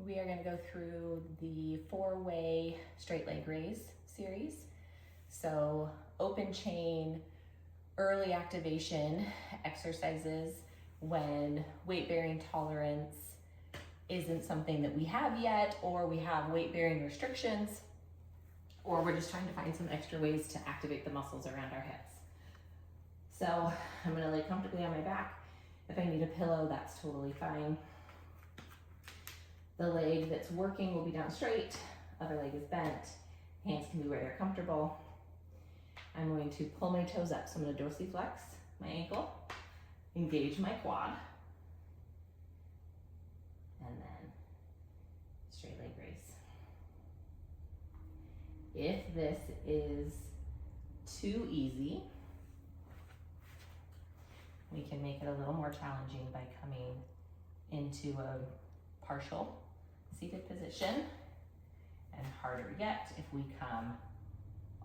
We are going to go through the 4-way straight leg raise series. So open chain, early activation exercises when weight bearing tolerance isn't something that we have yet, or we have weight bearing restrictions, or we're just trying to find some extra ways to activate the muscles around our hips. So I'm going to lay comfortably on my back. If I need a pillow, that's totally fine. The leg that's working will be down straight, other leg is bent, hands can be where they're comfortable. I'm going to pull my toes up, so I'm going to dorsiflex my ankle, engage my quad, and then straight leg raise. If this is too easy, we can make it a little more challenging by coming into a partial seated position, and harder yet if we come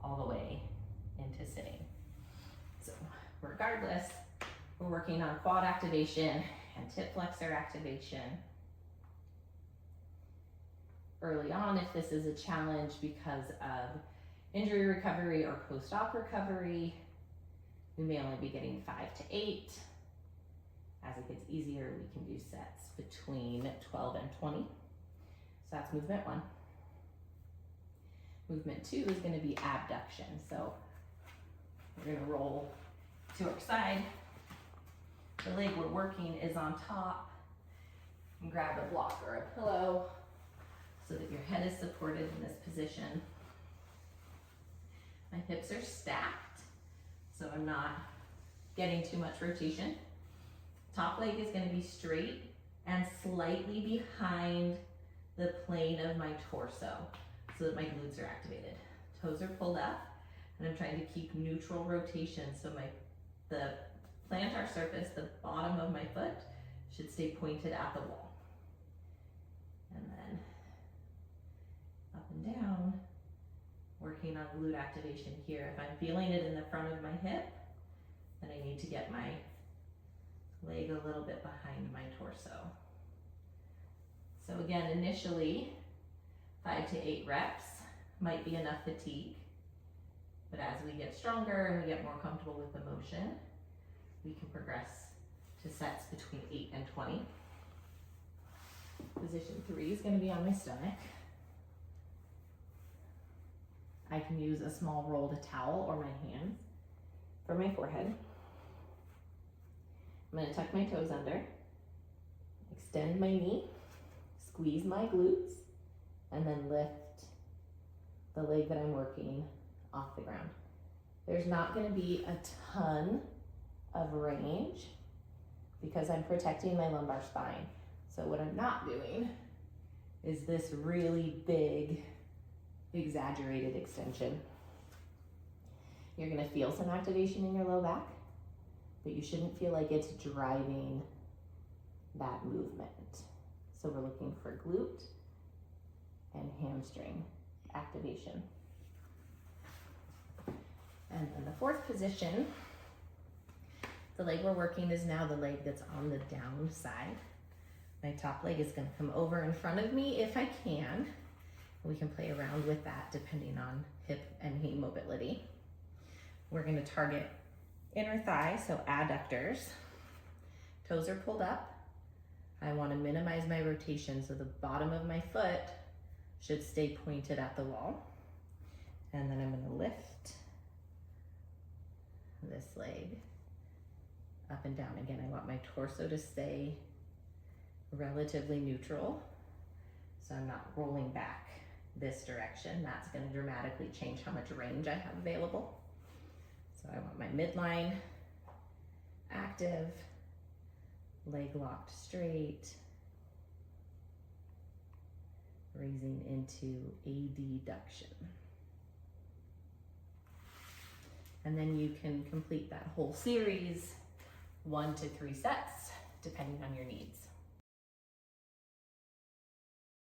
all the way into sitting. So regardless, we're working on quad activation and hip flexor activation. Early on, if this is a challenge because of injury recovery or post-op recovery, we may only be getting 5 to 8. As it gets easier, we can do sets between 12 and 20. So that's movement 1. Movement 2 is going to be abduction. So we're going to roll to our side. The leg we're working is on top. And grab a block or a pillow so that your head is supported in this position. My hips are stacked, so I'm not getting too much rotation. Top leg is going to be straight and slightly behind the plane of my torso so that my glutes are activated. Toes are pulled up, and I'm trying to keep neutral rotation, so the plantar surface, the bottom of my foot, should stay pointed at the wall. And then up and down, working on glute activation here. If I'm feeling it in the front of my hip, then I need to get my leg a little bit behind my torso. So again, initially, 5 to 8 reps might be enough fatigue, but as we get stronger and we get more comfortable with the motion, we can progress to sets between 8 and 20. Position 3 is going to be on my stomach. I can use a small rolled towel or my hands for my forehead. I'm going to tuck my toes under, extend my knee, squeeze my glutes, and then lift the leg that I'm working off the ground. There's not going to be a ton of range because I'm protecting my lumbar spine. So what I'm not doing is this really big, exaggerated extension. You're going to feel some activation in your low back, but you shouldn't feel like it's driving that movement. So we're looking for glute and hamstring activation. And then the 4th position, the leg we're working is now the leg that's on the down side. My top leg is going to come over in front of me if I can. We can play around with that depending on hip and knee mobility. We're going to target inner thigh, so adductors. Toes are pulled up. I want to minimize my rotation, so the bottom of my foot should stay pointed at the wall. And then I'm going to lift this leg up and down. Again, I want my torso to stay relatively neutral, so I'm not rolling back this direction. That's going to dramatically change how much range I have available. So I want my midline active, leg locked straight, raising into adduction. And then you can complete that whole series 1 to 3 sets, depending on your needs.